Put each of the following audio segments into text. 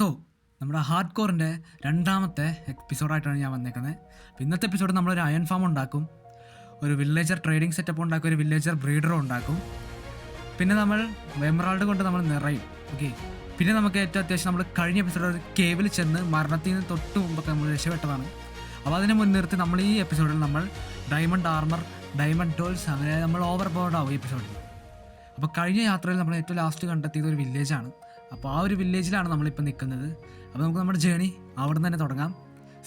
So നമ്മുടെ hard കോറിൻ്റെ രണ്ടാമത്തെ എപ്പിസോഡായിട്ടാണ് ഞാൻ വന്നേക്കുന്നത്. അപ്പോൾ ഇന്നത്തെ എപ്പിസോഡ് നമ്മളൊരു അയൺ ഫാം ഉണ്ടാക്കും, ഒരു വില്ലേജർ ട്രേഡിംഗ് സെറ്റപ്പ് ഉണ്ടാക്കും, ഒരു വില്ലേജർ ബ്രീഡറും ഉണ്ടാക്കും. പിന്നെ നമ്മൾ എമറാൾഡ് കൊണ്ട് നമ്മൾ നിറയും. ഓക്കെ, പിന്നെ നമുക്ക് ഏറ്റവും അത്യാവശ്യം നമ്മൾ കഴിഞ്ഞ എപ്പിസോഡ് ഒരു കേവിൽ ചെന്ന് മരണത്തിന് തൊട്ട് മുമ്പൊക്കെ നമ്മൾ രക്ഷപ്പെട്ടതാണ്. അപ്പോൾ അതിനെ മുൻനിർത്തി നമ്മൾ ഈ എപ്പിസോഡിൽ നമ്മൾ ഡയമണ്ട് ആർമർ, ഡയമണ്ട് ടോൾസ്, അങ്ങനെ നമ്മൾ ഓവർ പവർഡ് ആവും ഈ എപ്പിസോഡിൽ. അപ്പോൾ കഴിഞ്ഞ യാത്രയിൽ നമ്മൾ ഏറ്റവും ലാസ്റ്റ് കണ്ടെത്തിയത് ഒരു വില്ലേജാണ്. അപ്പോൾ ആ ഒരു വില്ലേജിലാണ് നമ്മളിപ്പോൾ നിൽക്കുന്നത്. അപ്പോൾ നമുക്ക് നമ്മുടെ ജേണി അവിടെ നിന്ന് തന്നെ തുടങ്ങാം.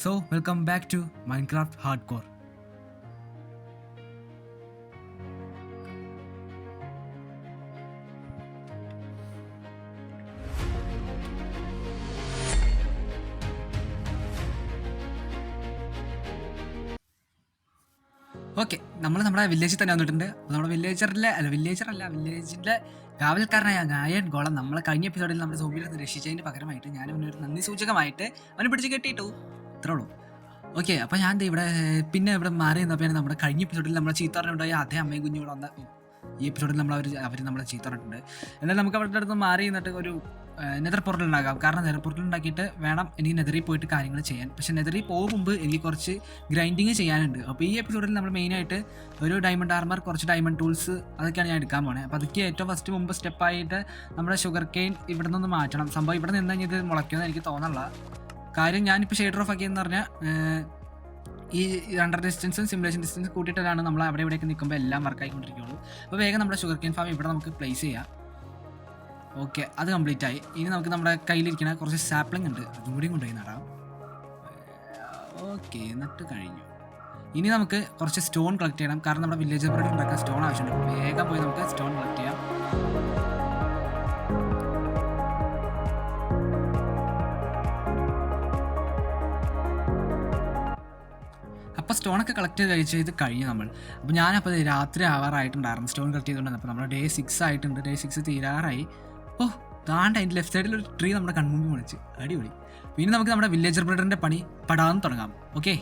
So welcome back to Minecraft hardcore. Okay, നമ്മൾ നമ്മുടെ വില്ലേജിൽ തന്നെ വന്നിട്ടുണ്ട്. അപ്പോൾ നമ്മുടെ വില്ലേജിൻ്റെ കാവൽക്കാരനായ ഗായൻ ഗോളം നമ്മളെ കഴിഞ്ഞ എപ്പിസോഡിൽ നമ്മുടെ സോമ്പിയിൽ നിന്ന് രക്ഷിച്ചതിന് പകരമായിട്ട് ഞാൻ അവനൊരു നന്ദി സൂചകമായിട്ട് അവനെ പിടിച്ച് കെട്ടിയിട്ടു. ഇത്രേ ഉള്ളൂ. ഓക്കെ, അപ്പോൾ ഞാൻ ഇവിടെ മാറി നിന്നപ്പോൾ നമ്മുടെ കഴിഞ്ഞ എപ്പിസോഡിൽ നമ്മളെ ചീത്ത പറഞ്ഞിട്ടുണ്ടായി അതേ അമ്മയും കുഞ്ഞുകൂടെ വന്ന ഈ എപ്പിസോഡിൽ അവർ നമ്മളെ ചീത്ത പറഞ്ഞിട്ടുണ്ട്. എന്നാൽ നമുക്ക് അവരുടെ അടുത്ത് മാറി നിന്നിട്ട് ഒരു നെതർ പോർട്ടൽ ഉണ്ടാക്കാം. കാരണം നെതർ പോർട്ടൽ ഉണ്ടാക്കിയിട്ട് വേണം എനിക്ക് നെതറിൽ പോയിട്ട് കാര്യങ്ങൾ ചെയ്യാൻ. പക്ഷേ നെതറിൽ പോകും മുമ്പ് എനിക്ക് കുറച്ച് ഗ്രൈൻഡിങ് ചെയ്യാനുണ്ട്. അപ്പോൾ ഈ എപ്പിസോഡിൽ നമ്മൾ മെയിനായിട്ട് ഒരു ഡയമണ്ട് ആർമർ, കുറച്ച് ഡയമണ്ട് ടൂൾസ്, അതൊക്കെയാണ് ഞാൻ എടുക്കാൻ പോണേ. അപ്പോൾ അതൊക്കെ ഏറ്റവും ഫസ്റ്റ് മുമ്പ് സ്റ്റെപ്പായിട്ട് നമ്മുടെ ഷുഗർ കെയിൻ ഇവിടെ നിന്നൊന്ന് മാറ്റണം. സംഭവം ഇവിടെ നിന്ന് കഴിഞ്ഞാൽ ഇത് മുളയ്ക്കുമെന്ന് എനിക്ക് തോന്നുന്നില്ല. കാര്യം ഞാനിപ്പോൾ ഷെയ്ഡർ ഓഫ് ആക്കിയെന്ന് പറഞ്ഞാൽ ഈ റണ്ടർ ഡിസ്റ്റൻസും സിമുലേഷൻ ഡിസ്റ്റൻസും കൂട്ടിയിട്ടാണ് നമ്മൾ അവിടെ ഇവിടെയൊക്കെ നിൽക്കുമ്പോൾ എല്ലാം വർക്കായിക്കൊണ്ടിരിക്കുകയുള്ളൂ. അപ്പോൾ വേഗം നമ്മുടെ ഷുഗർ കെയിൻ ഫാം ഇവിടെ നമുക്ക് പ്ലേസ് ചെയ്യാം. ഓക്കെ, അത് കംപ്ലീറ്റ് ആയി. ഇനി നമുക്ക് നമ്മുടെ കയ്യിലിരിക്കുന്ന കുറച്ച് സാപ്ലിംഗ് ഉണ്ട്, അതും കൂടി കൊണ്ടുപോയി നടാം. ഓക്കെ, നട്ട് കഴിഞ്ഞു. ഇനി നമുക്ക് കുറച്ച് സ്റ്റോൺ കളക്ട് ചെയ്യണം. കാരണം നമ്മുടെ വില്ലേജ് ബ്രീഡ് ഉണ്ടാക്കാൻ സ്റ്റോൺ ആവശ്യമുണ്ട്. വേഗം പോയി നമുക്ക് സ്റ്റോൺ കളക്ട് ചെയ്യാം. അപ്പോൾ സ്റ്റോണൊക്കെ കളക്ട് ചെയ്ത് കഴിഞ്ഞു നമ്മൾ. അപ്പോൾ ഞാനപ്പോൾ രാത്രി ആവാറായിട്ടുണ്ടായിരുന്നു സ്റ്റോൺ കളക്ട് ചെയ്തുകൊണ്ടിരുന്നത്. അപ്പോൾ നമ്മുടെ ഡേ 6 ആയിട്ടുണ്ട്. ഡേ 6 തീരാറായി. ഓ, താണ്ട് അതിൻ്റെ ലെഫ്റ്റ് സൈഡിൽ ഒരു ട്രീ നമ്മുടെ കൺമുമ്പിൽ വിളിച്ച് അടിപൊളി. പിന്നെ നമുക്ക് നമ്മുടെ വില്ലേജർ ബ്രീഡറിൻ്റെ പണി പടാന്ന് തുടങ്ങാം. ഓക്കെ,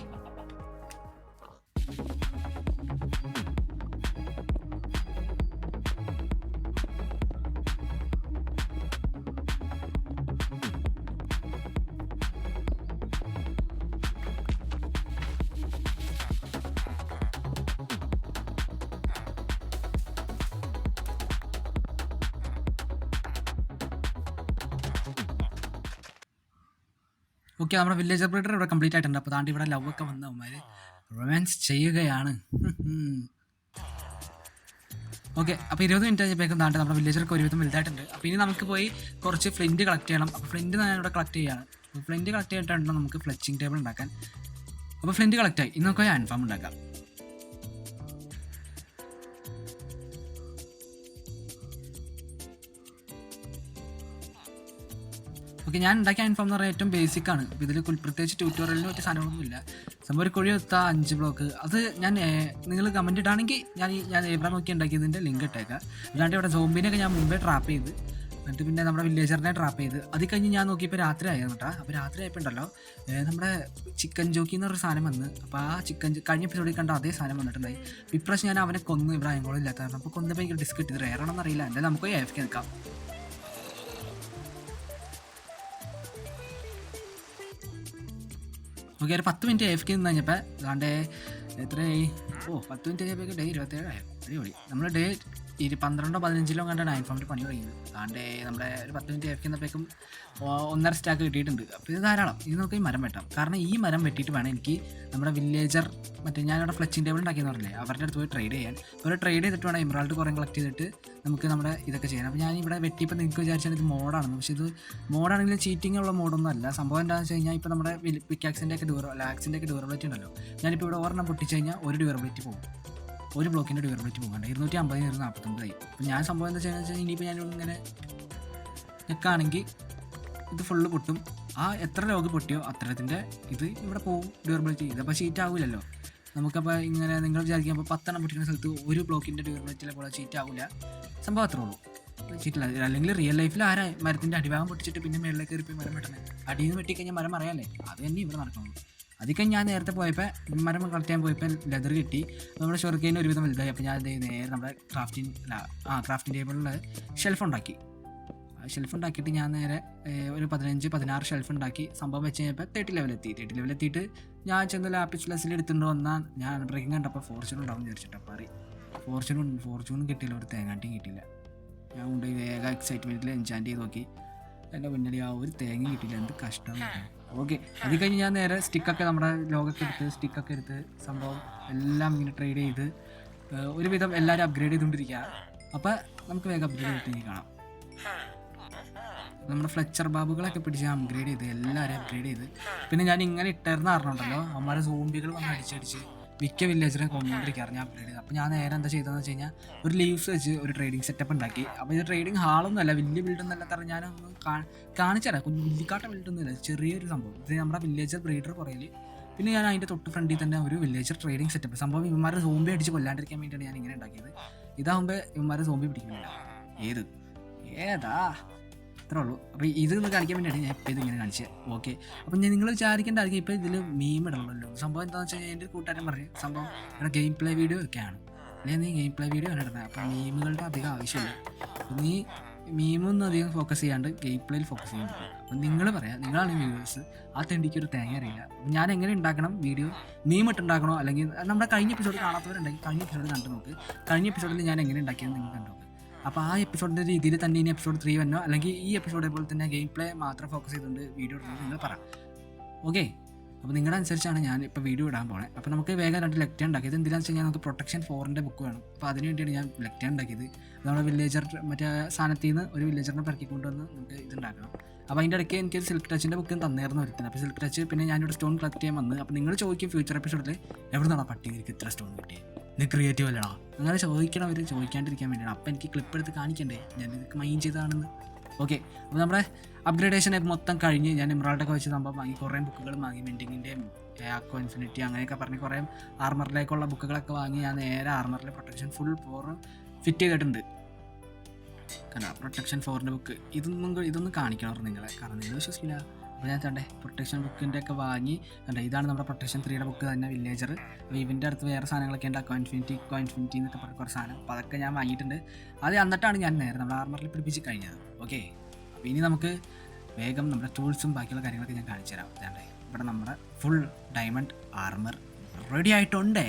ഓക്കെ, നമ്മുടെ വില്ലേജർ ബ്രീഡർ ഇവിടെ കംപ്ലീറ്റ് ആയിട്ടുണ്ട്. അപ്പോൾ താണ്ട് ഇവിടെ ലവ് ഒക്കെ വന്ന് അവന്മാർ റൊമാൻസ് ചെയ്യുകയാണ്. ഓക്കെ, അപ്പോൾ 20 മിനിറ്റ് കഴിഞ്ഞപ്പോഴേക്കും താണ്ട് നമ്മുടെ വില്ലേജർക്ക് ഒരുവിധം വലുതായിട്ടുണ്ട്. അപ്പോൾ ഇനി നമുക്ക് പോയി കുറച്ച് ഫ്ലിൻറ്റ് കളക്ട് ചെയ്യണം. അപ്പോൾ ഫ്ലിൻറ്റ് ഞാൻ ഇവിടെ കളക്ട് ചെയ്യുകയാണ്. അപ്പോൾ ഫ്ലിൻറ്റ് കളക്ട് ചെയ്തിട്ടുണ്ടോ നമുക്ക് ഫ്ലെച്ചിങ് ടേബിൾ ഉണ്ടാക്കാൻ. അപ്പോൾ ഫ്ലിൻറ്റ് കളക്ട് ആയി. ഇന്ന് നമുക്ക് അയൺ ഫാം ഉണ്ടാക്കാം. ഓക്കെ, ഞാൻ ഉണ്ടാക്കിയ അയൺ ഫാം എന്ന് പറഞ്ഞാൽ ഏറ്റവും ബേസിക്കാണ്. അപ്പോൾ ഇതിൽ പ്രത്യേകിച്ച് ട്യൂട്ടോറിയലിന് പറ്റിയ സാധനങ്ങളൊന്നുമില്ല. സംഭവം ഒരു കുഴി എത്താ 5 ബ്ലോക്ക്. അത് ഞാൻ നിങ്ങൾ കമൻറ്റ് ഇട്ടാണെങ്കിൽ ഞാൻ എവിടെ നോക്കി ഉണ്ടാക്കിയതിൻ്റെ ലിങ്ക് ഇട്ടേക്കാം. അല്ലാണ്ട് ഇവിടെ സോംബിനെയൊക്കെ ഞാൻ മുമ്പേ ട്രാപ്പ് ചെയ്ത്, എന്നിട്ട് പിന്നെ നമ്മുടെ വില്ലേജറിനെ ട്രാപ്പ് ചെയ്ത്, അത് കഴിഞ്ഞ് ഞാൻ നോക്കിയപ്പോൾ രാത്രി ആയിരുന്നു കേട്ടോ. അപ്പോൾ രാത്രി ആയപ്പോൾ ഉണ്ടല്ലോ നമ്മുടെ ചിക്കൻ ജോക്കി എന്നൊരു സാധനം വന്ന്. അപ്പോൾ ആ കഴിഞ്ഞ എപ്പിസോഡിൽ കണ്ട അതേ സാധനം വന്നിട്ടുണ്ടായി. ഇപ്രാവശ്യം ഞാൻ അവനെ കൊന്നു, ഇവിടെ അയങ്കോളില്ലാത്ത കാരണം. അപ്പോൾ കൊന്നപ്പോൾ എനിക്ക് ഡിസ്ക് കിട്ടിയത് റേറാണെന്ന് അറിയില്ല. എന്തായാലും നമുക്ക് AFK നിൽക്കാം. ഓക്കെ, ഒരു 10 മിനിറ്റ് AFK നിന്ന് കഴിഞ്ഞപ്പോൾ അതാണ്ട് എത്രയായി? 10 മിനിറ്റ് കഴിഞ്ഞപ്പോൾ ഡേ 27 അടിപൊളി. നമ്മൾ ഡേ 12 15 കണ്ടാണ് അയൺ ഫാമിൻ്റെ പണി തുടങ്ങിയത്. അതാണ്ട് നമ്മുടെ ഒരു 10 മിനിറ്റ് AFK എന്നപ്പോഴേക്കും 1.5 സ്റ്റാക്ക് കിട്ടിയിട്ടുണ്ട്. അപ്പോൾ ഇത് ധാരാളം. ഇത് നമുക്ക് ഈ മരം വെട്ടാം. കാരണം ഈ മരം വെട്ടിയിട്ട് വേണം എനിക്ക് നമ്മുടെ വില്ലേജർ ഞാനിവിടെ ഫ്ലെച്ചിങ് ടേബിൾ ഉണ്ടാക്കിയെന്ന് പറഞ്ഞില്ലേ, അവരുടെ അടുത്ത് പോയി ട്രേഡ് ചെയ്യാൻ. അവർ ട്രേഡ് ചെയ്തിട്ട് വേണം എമറാൾഡ് കുറേ കളക്ട് ചെയ്തിട്ട് നമുക്ക് നമ്മുടെ ഇതൊക്കെ ചെയ്യാൻ. അപ്പോൾ ഞാനിവിടെ വെട്ടിയപ്പോൾ നിങ്ങൾക്ക് വിചാരിച്ചാൽ ഇത് മോഡാണെന്ന്. പക്ഷേ ഇത് മോഡാണെങ്കിൽ ചീറ്റിംഗ് ഉള്ള മോഡൊന്നും അല്ല. സംഭവം എന്താണെന്ന് വെച്ച് കഴിഞ്ഞാൽ ഇപ്പോൾ നമ്മുടെ പിക്കാക്സിൻ്റെ ഒക്കെ ലാക്സിൻ്റെ ഒക്കെ ഡ്യൂറബിലിറ്റി ഉണ്ടല്ലോ. ഞാനിപ്പോൾ ഇവിടെ ഒരെണ്ണം പൊട്ടിച്ച് കഴിഞ്ഞാൽ ഒരു ഡ്യൂറബിലിറ്റി പോകും, ഒരു ബ്ലോക്കിൻ്റെ ഡ്യൂറബിലിറ്റി പോകണ്ട. 250 249. അപ്പോൾ ഞാൻ സംഭവം എന്താ ചെയ്യുന്നത് വെച്ചാൽ ഇനിയിപ്പോൾ ഞാനിങ്ങനെ നിൽക്കുകയാണെങ്കിൽ ഇത് ഫുള്ള് പൊട്ടും. ആ എത്ര ലോഗ് പൊട്ടിയോ അത്രത്തിൻ്റെ ഇത് ഇവിടെ പോകും ഡ്യൂറബിലിറ്റി. ഇതപ്പോൾ ഷീറ്റ് ആവില്ലല്ലോ നമുക്കപ്പോൾ. ഇങ്ങനെ നിങ്ങൾ വിചാരിക്കുമ്പോൾ 10 എണ്ണം പൊട്ടിക്കുന്ന സ്ഥലത്ത് ഒരു ബ്ലോക്കിൻ്റെ ഡ്യൂറബിലിറ്റിയിലെ പോലെ ഷീറ്റ് ആവില്ല. സംഭവം അത്രേ ഉള്ളൂ. ചീറ്റില്ല. അല്ലെങ്കിൽ റിയൽ ലൈഫിൽ ആരാ മരത്തിൻ്റെ അടിഭാഗം പൊട്ടിച്ചിട്ട് പിന്നെ മേളിലേക്ക് കയറി പോയി മരം വെട്ടണേ? അടിയിൽ നിന്ന് വെട്ടിക്കഴിഞ്ഞാൽ മരം അറിയാമല്ലേ? അത് തന്നെ ഇവിടെ നടക്കുള്ളൂ. അതൊക്കെ ഞാൻ നേരത്തെ പോയപ്പോൾ മരം കളക്ട് ചെയ്യാൻ പോയപ്പോൾ ലെതർ കിട്ടി. നമ്മുടെ ഷുഗർക്കെയിൻ ഒരുവിധം വലുതായി. അപ്പോൾ ഞാൻ നേരെ നമ്മുടെ ക്രാഫ്റ്റിംഗ് ടേബിളിൽ ഷെൽഫ് ഉണ്ടാക്കി. ഷെൽഫ് ഉണ്ടാക്കിയിട്ട് ഞാൻ നേരെ ഒരു 15-16 ഷെൽഫ് ഉണ്ടാക്കി സംഭവം വെച്ച് കഴിഞ്ഞപ്പോൾ 30 ലെവലെത്തി. 30 ലെവലെത്തിയിട്ട് ഞാൻ ചെന്ന് ലാപ്പിസ് ലെസ്സിൽ എടുത്തുകൊണ്ട് വന്നാൽ ഞാൻ ബ്രേക്കിംഗ് കണ്ടപ്പോൾ ഫോർച്യൂൺ ഉണ്ടാവും വിചാരിച്ചിട്ടാണ് മാറി. ഫോർച്യൂണും കിട്ടിയില്ല, ഒരു തേങ്ങാട്ടിയും കിട്ടിയില്ല. ഞാൻ കൊണ്ടുപോയി വേഗം എക്സൈറ്റ്മെൻറ്റിൽ എൻചാൻറ്റ് ചെയ്ത് നോക്കി. എൻ്റെ മുന്നിൽ ആ ഒരു തേങ്ങ കിട്ടിയില്ല, എന്ത് കഷ്ടം. ഓക്കെ, അത് കഴിഞ്ഞ് ഞാൻ നേരെ സ്റ്റിക്കൊക്കെ നമ്മുടെ ലോഗൊക്കെ എടുത്ത് സ്റ്റിക്കൊക്കെ എടുത്ത് സംഭവം എല്ലാം ഇങ്ങനെ ട്രേഡ് ചെയ്ത് ഒരുവിധം എല്ലാവരും അപ്ഗ്രേഡ് ചെയ്തുകൊണ്ടിരിക്കുക. അപ്പോൾ നമുക്ക് വേഗം അപ്ഗ്രേഡ് ചെയ്തിട്ട് കാണാം. നമ്മുടെ ഫ്ലെച്ചർ ബാബുകളൊക്കെ പിടിച്ച് ഞാൻ അപ്ഗ്രേഡ് ചെയ്ത് എല്ലാവരും അപ്ഗ്രേഡ് ചെയ്ത് പിന്നെ ഞാൻ ഇങ്ങനെ ഇട്ടായിരുന്ന അറിഞ്ഞുണ്ടല്ലോ അവന്മാരെ സോംബികൾ വന്ന് അടിച്ചടിച്ച് മിക്ക വില്ലേജറെ കൊണ്ടുകൊണ്ടിരിക്കാറ് ഞാൻ അപ്ഗ്രേഡ് ചെയ്ത്. അപ്പോൾ ഞാൻ നേരെ എന്താ ചെയ്തതെന്ന് വെച്ച് കഴിഞ്ഞാൽ ഒരു ലീവ്സ് വെച്ച് ഒരു ട്രേഡിംഗ് സെറ്റപ്പ് ഉണ്ടാക്കി. അപ്പോൾ ഇത് ട്രേഡിംഗ് ഹാളൊന്നുമല്ല, വലിയ ബിൽഡൊന്നുമല്ല. കാരണം ഞാനൊന്ന് കാണിച്ചു തരാം. കുഞ്ഞു വലിയക്കാട്ട ബിൽഡൊന്നുമില്ല, ചെറിയൊരു സംഭവം. ഇത് നമ്മുടെ വില്ലേജർ ബ്രീഡർ കുറയിൽ. പിന്നെ ഞാൻ അതിൻ്റെ തൊട്ട് ഫ്രണ്ടിൽ തന്നെ ഒരു വില്ലേജർ ട്രേഡിംഗ് സെറ്റപ്പ്. സംഭവം ഇവന്മാരെ സോംബി അടിച്ച് കൊല്ലാണ്ടിരിക്കാൻ വേണ്ടിയാണ് ഞാൻ ഇങ്ങനെ ഉണ്ടാക്കിയത്. ഇതാകുമ്പോൾ ഇവന്മാരെ സോംബി പിടിക്കുന്നില്ല. ഏതാ അത്രേ ഉള്ളൂ. അപ്പോൾ ഇത് കാണിക്കാൻ വേണ്ടിയാണ് ഞാൻ ഇപ്പോൾ ഇതിങ്ങനെ കാണിച്ചത്. ഓക്കെ, അപ്പം നിങ്ങൾ വിചാരിക്കേണ്ടായിരിക്കും ഇപ്പോൾ ഇതിൽ മീം ഇടണമല്ലോ. സംഭവം എന്താണെന്ന് വെച്ച് കഴിഞ്ഞാൽ എൻ്റെ കൂട്ടുകാരൻ പറഞ്ഞു സംഭവം ഇവിടെ ഗെയിം പ്ലേ വീഡിയോ ഒക്കെയാണ്, അല്ലെങ്കിൽ നീ ഗെയിം പ്ലേ വീഡിയോ ആണ് ഇടുന്നത്. അപ്പം മീമുകളുടെ അധികം ആവശ്യമില്ല. അപ്പം നീ മീമൊന്നും അധികം ഫോക്കസ് ചെയ്യാണ്ട് ഗെയിം പ്ലേയിൽ ഫോക്കസ് ചെയ്യാൻ പറ്റും. അപ്പം നിങ്ങൾ പറയാം, നിങ്ങളാണ് വ്യൂവേഴ്സ്, ആ തെണ്ടിക്കൊരു തേങ്ങ അറിയില്ല. അപ്പം ഞാൻ എങ്ങനെ ഉണ്ടാക്കണം വീഡിയോ, മീം ഇട്ടുണ്ടാക്കണോ അല്ലെങ്കിൽ നമ്മുടെ കഴിഞ്ഞ എപ്പിസോഡ് കാണാത്തവരുണ്ടെങ്കിൽ കഴിഞ്ഞ എപ്പിസോഡ് കണ്ടു നോക്ക്. കഴിഞ്ഞ എപ്പിസോഡിൽ ഞാൻ എങ്ങനെ ഉണ്ടാക്കിയെന്ന് നിങ്ങൾ കണ്ടു നോക്ക്. അപ്പോൾ ആ എപ്പിസോഡിൻ്റെ രീതിയിൽ തന്നെ ഇനി എപ്പിസോഡ് 3 വന്നോ അല്ലെങ്കിൽ ഈ എപ്പിസോഡെ പോലെ തന്നെ ഗെയിം പ്ലേ മാത്രം ഫോക്കസ് ചെയ്തുകൊണ്ട് വീഡിയോ ഇടുന്നത് നിങ്ങൾ പറ. ഓക്കെ, അപ്പോൾ നിങ്ങളുടെ അനുസരിച്ചാണ് ഞാൻ ഇപ്പോൾ വീഡിയോ ഇടാൻ പോണേ. അപ്പോൾ നമുക്ക് വേഗം 2 ലെക്റ്റ ഉണ്ടാക്കിയത്. എന്തിനാണെന്ന് വെച്ച് കഴിഞ്ഞാൽ നമുക്ക് പ്രൊട്ടക്ഷൻ 4ൻ്റെ ബുക്ക് വേണം. അപ്പോൾ അതിന് വേണ്ടിയാണ് ഞാൻ ലെക്റ്റ ഉണ്ടാക്കിയത്. നമ്മുടെ വില്ലേജർ മറ്റേ സ്ഥാനത്തിൽ നിന്ന് ഒരു വില്ലേജറിനെ പെറുക്കിക്കൊണ്ടുവന്ന് നമുക്ക് ഇതുണ്ടാക്കണം. അപ്പോൾ അതിൻ്റെ ഇടയ്ക്ക് എനിക്ക് സിൽക്ക് ടച്ചിൻ്റെ ബുക്ക് തന്നേർന്ന് വരുന്നത്. അപ്പോൾ സിൽക്ക് ടച്ച് പിന്നെ ഞാനിവിടെ സ്റ്റോൺ കളക്ട് ചെയ്യാൻ വന്ന്. അപ്പോൾ നിങ്ങൾ ചോദിക്കും ഫ്യൂച്ചർ എപ്പിസോഡിൽ എവിടെ നിന്നാണ് പട്ടി എനിക്ക് ഇത്ര സ്റ്റോൺ കിട്ടിയത്, നീ ക്രിയേറ്റീവ് അല്ലടാ, അങ്ങനെ ചോദിക്കണവർ ചോദിക്കാണ്ടിരിക്കാൻ വേണ്ടിയാണ്. അപ്പോൾ എനിക്ക് ക്ലിപ്പ് എടുത്ത് കാണിക്കണ്ടേ ഞാൻ ഇതൊക്കെ മൈൻഡ് ചെയ്തതാണെന്ന്. ഓക്കെ, അപ്പോൾ നമ്മുടെ അപ്ഗ്രേഡേഷൻ മൊത്തം കഴിഞ്ഞ് ഞാൻ എമറാൾഡൊക്കെ വെച്ച് സംഭവം വാങ്ങി. കുറേ ബുക്കുകൾ വാങ്ങി, മെൻറ്റിങ്ങിൻ്റെയും ആക്വ ഇൻഫിനിറ്റി അങ്ങനെയൊക്കെ പറഞ്ഞ് കുറേ ആർമറിലേക്കുള്ള ബുക്കുകളൊക്കെ വാങ്ങി. ഞാൻ നേരെ ആർമറിലെ പ്രൊട്ടക്ഷൻ ഫുൾ 4 ഫിറ്റ് ചെയ്തിട്ടുണ്ട്. കാരണം പ്രൊട്ടക്ഷൻ 4ൻ്റെ ബുക്ക് ഇതൊന്നും കാണിക്കണം നിങ്ങളെ, കാരണം നിങ്ങൾ വിശ്വസിക്കില്ല. അപ്പോൾ ഞാൻ തണ്ടേ പ്രൊട്ടക്ഷൻ ബുക്കിൻ്റെ ഒക്കെ വാങ്ങി. കണ്ടേ ഇതാണ് നമ്മുടെ പ്രൊട്ടക്ഷൻ 3യുടെ ബുക്ക് തന്നെ, വില്ലേജർ. അപ്പോൾ ഇവൻ്റെ അടുത്ത് വേറെ സാധനങ്ങളൊക്കെ ഉണ്ട്, കോയിൻഫിനിറ്റി എന്നൊക്കെ പറഞ്ഞ കുറച്ച് സാധനം. അപ്പോൾ അതൊക്കെ ഞാൻ വാങ്ങിയിട്ടുണ്ട്. അത് എന്നിട്ടാണ് ഞാൻ നേരെ നമ്മുടെ ആർമറിൽ പിടിപ്പിച്ച് കഴിഞ്ഞത്. ഓക്കെ, അപ്പോൾ ഇനി നമുക്ക് വേഗം നമ്മുടെ ടൂൾസും ബാക്കിയുള്ള കാര്യങ്ങളൊക്കെ ഞാൻ കാണിച്ചു തരാം. അതാണ്ടേ ഇവിടെ നമ്മുടെ ഫുൾ ഡയമണ്ട് ആർമർ റെഡി ആയിട്ടുണ്ടേ.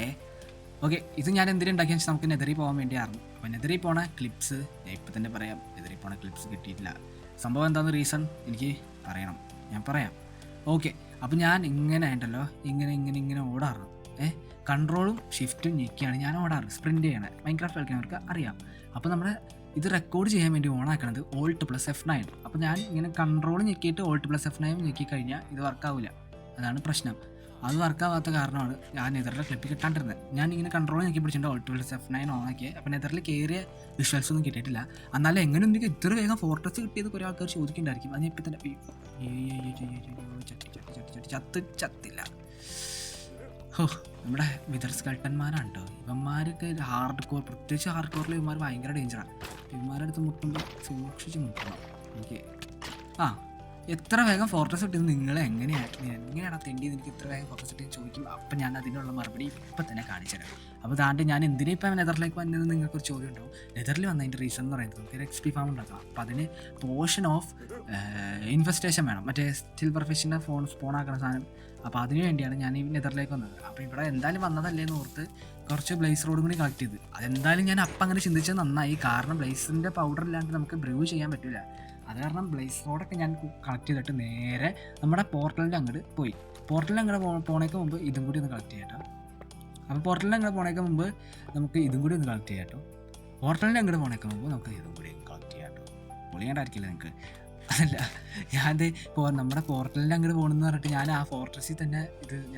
ഓക്കെ, ഇത് ഞാൻ എന്തിനുണ്ടാക്കിയെന്ന് വെച്ചാൽ നമുക്ക് നെതറി പോകാൻ വേണ്ടിയായിരുന്നു. അപ്പോൾ നെതറി പോണ ക്ലിപ്സ് ഞാൻ ഇപ്പം തന്നെ പറയാം. നെതറി പോണ ക്ലിപ്സ് കിട്ടിയിട്ടില്ല. സംഭവം എന്താണെന്ന് റീസൺ എനിക്ക് പറയണം, ഞാൻ പറയാം. ഓക്കെ, അപ്പോൾ ഞാൻ ഇങ്ങനെ ഉണ്ടല്ലോ ഇങ്ങനെ ഓടാറ്. കൺട്രോളും ഷിഫ്റ്റും ഞെക്കിയാണ് ഞാൻ ഓടാറ്, സ്പ്രിൻറ്റ് ചെയ്യണത്. മൈൻക്രാഫ്റ്റ് കളിക്കുന്നവർക്ക് അറിയാം. അപ്പോൾ നമ്മുടെ ഇത് റെക്കോർഡ് ചെയ്യാൻ വേണ്ടി ഓണാക്കണത് Alt+F9. അപ്പോൾ ഞാൻ ഇങ്ങനെ കൺട്രോൾ ഞെക്കിയിട്ട് Alt+F9 ഞെക്കി കഴിഞ്ഞാൽ ഇത് വർക്കാവില്ല. അതാണ് പ്രശ്നം. അത് വർക്കാവാത്ത കാരണമാണ് ഞാൻ നെതറിലെ ക്ലിപ്പ് കിട്ടാണ്ടിരുന്നത്. ഞാൻ ഇങ്ങനെ കൺട്രോൾ ഞെക്കി പിടിച്ചിട്ട് Alt+F9 ഓണാക്കിയത്. അപ്പോൾ നെതറിൽ കയറിയ വിഷ്വൽസ് ഒന്നും കിട്ടിയിട്ടില്ല. എന്നാലും എങ്ങനെ എനിക്ക് ഇത്ര വേഗം ഫോർട്രസ് കിട്ടിയത് കുറേ ആൾക്കാർ ചോദിക്കേണ്ടായിരിക്കും. അത് ഇപ്പം തന്നെ ചത്തില്ല. ഓ, നമ്മുടെ വിതർ സ്കൾട്ടന്മാരാണ് കേട്ടോ ഇവന്മാരൊക്കെ. ഹാർഡ് കോർ, പ്രത്യേകിച്ച് ഹാർഡ് കോറിൽ ഇവന്മാർ ഭയങ്കര ഡേഞ്ചറാണ്. ഇവന്മാരുടെ അടുത്ത് മുട്ടുമ്പോൾ സൂക്ഷിച്ച് മുട്ടണം. എനിക്ക് എത്ര വേഗം ഫോർട്രസ് കിട്ടിയത് നിങ്ങളെ എങ്ങനെയാണ് തെണ്ടിയത്, എനിക്ക് ഇത്ര വേഗം ഫോർട്രസ് കിട്ടിയെന്ന് ചോദിക്കും. അപ്പം ഞാൻ അതിനുള്ള മറുപടി ഇപ്പം തന്നെ കാണിച്ചു തരാം. അപ്പോൾ താണ്ട് ഞാൻ എന്തിനാ ഇപ്പം നെതറിലേക്ക് വന്നത് നിങ്ങൾക്കൊരു ചോദ്യം ഉണ്ടാവും. നെതറിൽ വന്നതിൻ്റെ റീസൺ എന്ന് പറയുന്നത് നമുക്ക് XP ഫാം ഉണ്ടാക്കണം. അപ്പോൾ അതിന് പോർഷൻ ഓഫ് ഇൻവെസ്റ്റേഷൻ വേണം, മറ്റേ സിൽവർ ഫിഷിൻ്റെ സ്പോൺ ആക്കുന്ന സാധനം. അപ്പോൾ അതിന് വേണ്ടിയാണ് ഞാൻ ഈ നെതറിലേക്ക് വന്നത്. അപ്പോൾ ഇവിടെ എന്തായാലും വന്നതല്ലേന്ന് ഓർത്ത് കുറച്ച് ബ്ലേസ് റോഡും കൂടി കളക്ട് ചെയ്ത്. അതെന്തായാലും ഞാൻ അപ്പം അങ്ങനെ ചിന്തിച്ചത് നന്നായി. കാരണം ബ്ലേസിൻ്റെ പൗഡർ ഇല്ലാണ്ട് നമുക്ക് ബ്രൂ ചെയ്യാൻ പറ്റില്ല. അത് കാരണം ബ്ലേസ് റോഡൊക്കെ ഞാൻ കളക്ട് ചെയ്തിട്ട് നേരെ നമ്മുടെ പോർട്ടലിൻ്റെ അങ്ങോട്ട് പോയി. പോർട്ടലിൽ അങ്ങോട്ട് പോണേക്ക് മുമ്പ് ഇതും കൂടി ഒന്ന് കളക്ട് ചെയ്യാം കേട്ടോ. അപ്പോൾ പോർട്ടലിൽ അങ്ങോട്ട് പോണേക്ക് മുമ്പ് നമുക്ക് ഇതും കൂടി ഒന്ന് കളക്ട് ചെയ്യാം കേട്ടോ. പോർട്ടലിൻ്റെ അങ്ങോട്ട് പോണേക്ക് മുമ്പ് നമുക്ക് ഇതും കൂടി കളക്ട് ചെയ്യാം കേട്ടോ. പൊളിയാണ്ടായിരിക്കില്ല നിങ്ങൾക്ക്. അതല്ല, ഞാൻ നമ്മുടെ പോർട്ടലിൻ്റെ അങ്ങോട്ട് പോകണമെന്ന് പറഞ്ഞിട്ട് ഞാൻ ആ ഫോർട്രസിൽ തന്നെ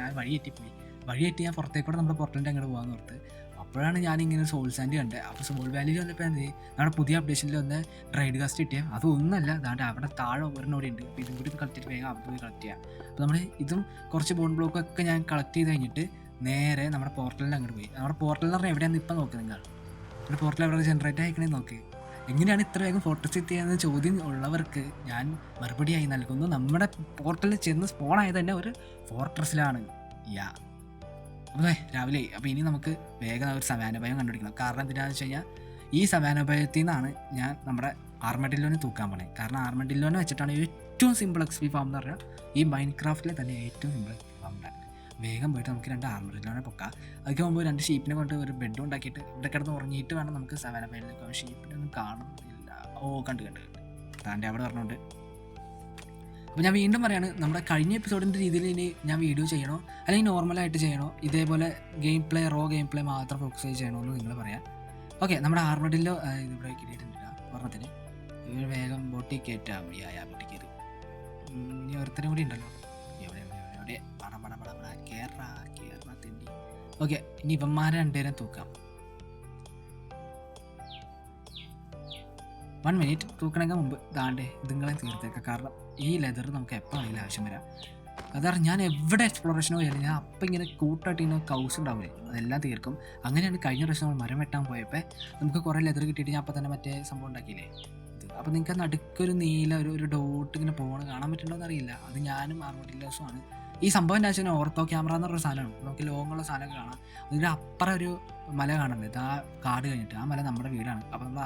ഞാൻ വഴിയെറ്റി ഞാൻ പുറത്തേക്കൂടെ നമ്മുടെ പോർട്ടലിൻ്റെ അങ്ങോട്ട് പോകാമെന്ന് ഓർത്ത്. അപ്പോഴാണ് ഞാനിങ്ങനെ സോൾ സാൻഡ് കണ്ടത്. അപ്പോൾ സോൾ വാലിയിൽ വന്നപ്പോൾ നമ്മുടെ പുതിയ അപ്ഡേഷനിൽ വന്ന് റൈഡ് കാസ്റ്റ് കിട്ടിയാൽ അതൊന്നുമല്ല, അതാണ്ട് അവിടെ താഴെ ഒരെണ്ണോടെ ഉണ്ട്. അപ്പോൾ ഇതും കൂടി കളക്ട് ചെയ്തിട്ട് വേഗം അവിടെ പോയി കളക്ട് ചെയ്യാം. അപ്പോൾ നമ്മൾ ഇതും കുറച്ച് ബോൺ ബ്ലോക്കൊക്കെ ഞാൻ കളക്ട് ചെയ്ത് കഴിഞ്ഞിട്ട് നേരെ നമ്മുടെ പോർട്ടലിൻ്റെ അങ്ങോട്ട് പോയി. നമ്മുടെ പോർട്ടൽ എന്ന് പറഞ്ഞാൽ എവിടെയാണെന്ന് ഇപ്പം നോക്കുക നിങ്ങൾ. നമ്മുടെ പോർട്ടൽ എവിടെ ജനറേറ്റ് ആയിക്കണേന്ന് നോക്കി. എങ്ങനെയാണ് ഇത്ര വേഗം ഫോർട്രസ് എത്തിയെന്ന് ചോദ്യം ഉള്ളവർക്ക് ഞാൻ മറുപടിയായി നൽകുന്നു. നമ്മുടെ പോർട്ടലിൽ ചെന്ന് സ്പോൺ ആയത് തന്നെ ഒരു ഫോർട്രസിലാണ്. അപ്പോൾ രാവിലെ. അപ്പോൾ ഇനി നമുക്ക് വേഗം ഒരു സവാന ഭയം കണ്ടുപിടിക്കണം. കാരണം എന്താണെന്ന് വെച്ച് കഴിഞ്ഞാൽ ഈ സവാന ഭയത്തിൽ നിന്നാണ് ഞാൻ നമ്മുടെ ആർമഡില്ലോനെ തൂക്കാൻ പോണേ. കാരണം ആർമഡില്ലോനെ വെച്ചിട്ടാണ് ഏറ്റവും സിമ്പിൾ XP ഫാം എന്ന് പറഞ്ഞാൽ ഈ മൈൻക്രാഫ്റ്റിലെ തന്നെ ഏറ്റവും സിമ്പിൾ XP ഫാം ഉണ്ടാക്കാൻ. വേഗം പോയിട്ട് നമുക്ക് 2 ആർമഡില്ലോനെ പൊക്കാം. അതൊക്കെ മുമ്പ് 2 ഷീപ്പിനെ കൊണ്ട് ഒരു ബെഡ് ഉണ്ടാക്കിയിട്ട് ഇവിടെ കിടന്ന് ഉറങ്ങിയിട്ട് വേണം നമുക്ക് സവാന പേരിലേക്ക്. ഷീപ്പിനെ ഒന്നും കാണുന്നില്ല. ഓ കണ്ട് താൻ്റെ അവിടെ പറഞ്ഞുകൊണ്ട്. അപ്പോൾ ഞാൻ വീണ്ടും പറയാണ്, നമ്മുടെ കഴിഞ്ഞ എപ്പിസോഡിൻ്റെ രീതിയിൽ ഇനി ഞാൻ വീഡിയോ ചെയ്യണോ അല്ലെങ്കിൽ നോർമലായിട്ട് ചെയ്യണോ, ഇതേപോലെ ഗെയിം പ്ലേ ഗെയിം പ്ലേ മാത്രം ഫോക്കസ് ചെയ്യണോ എന്ന് നിങ്ങൾ പറയാം. ഓക്കെ, നമ്മുടെ ആർമഡില്ലോ ഇതിവിടെ കിട്ടിയിട്ടില്ല പറഞ്ഞതിന്. ഇവർ വേഗം ബോട്ടി കയറ്റാം. ബോട്ടി കയറി. ഇനി ഒരുത്തരും കൂടി ഉണ്ടല്ലോ. എവിടെ കേരള തിണ്ടി. ഓക്കെ, ഇനി ഇവന്മാരെ 2 പേരെ തൂക്കാം. 1 മിനിറ്റ് തൂക്കണമെങ്കിൽ മുമ്പ് ദാണ്ടേ ഇതുങ്ങളെ തീർത്തേക്കാം. കാരണം ഈ ലെതർ നമുക്ക് എപ്പോൾ ആണെങ്കിലും ആവശ്യം വരാം. അതാണ് ഞാൻ എവിടെ എക്സ്പ്ലോറേഷനോ പോയാലും ഞാൻ അപ്പം ഇങ്ങനെ കൂട്ടായിട്ട് കൗസ് ഉണ്ടാവില്ലേ, അതെല്ലാം തീർക്കും. അങ്ങനെയാണ് കഴിഞ്ഞ പ്രാവശ്യം നമ്മൾ മരം വെട്ടാൻ പോയപ്പോൾ നമുക്ക് കുറേ ലെതർ കിട്ടിയിട്ട് ഞാൻ അപ്പം തന്നെ മറ്റേ സംഭവം ഉണ്ടാക്കിയില്ലേ ഇത്. അപ്പോൾ നിങ്ങൾക്ക് നടുക്കൊരു നീല ഒരു ഡോട്ട് ഇങ്ങനെ പോകണം കാണാൻ പറ്റുന്നുണ്ടോ എന്നറിയില്ല. അത് ഞാനും ആർമഡില്ലോസുമാണ്. ഈ സംഭവം എന്താ വെച്ചാൽ ഓർത്തോ ക്യാമറ എന്ന് പറഞ്ഞൊരു സാധനമാണ്. നമുക്ക് ലോങ്ങുള്ള സാധനമൊക്കെ കാണാം. അതിൻ്റെ അപ്പുറം ഒരു മല കാണുന്നുണ്ട്. ആ കാട് കഴിഞ്ഞിട്ട് ആ മല നമ്മുടെ വീടാണ്. അപ്പോൾ നമ്മൾ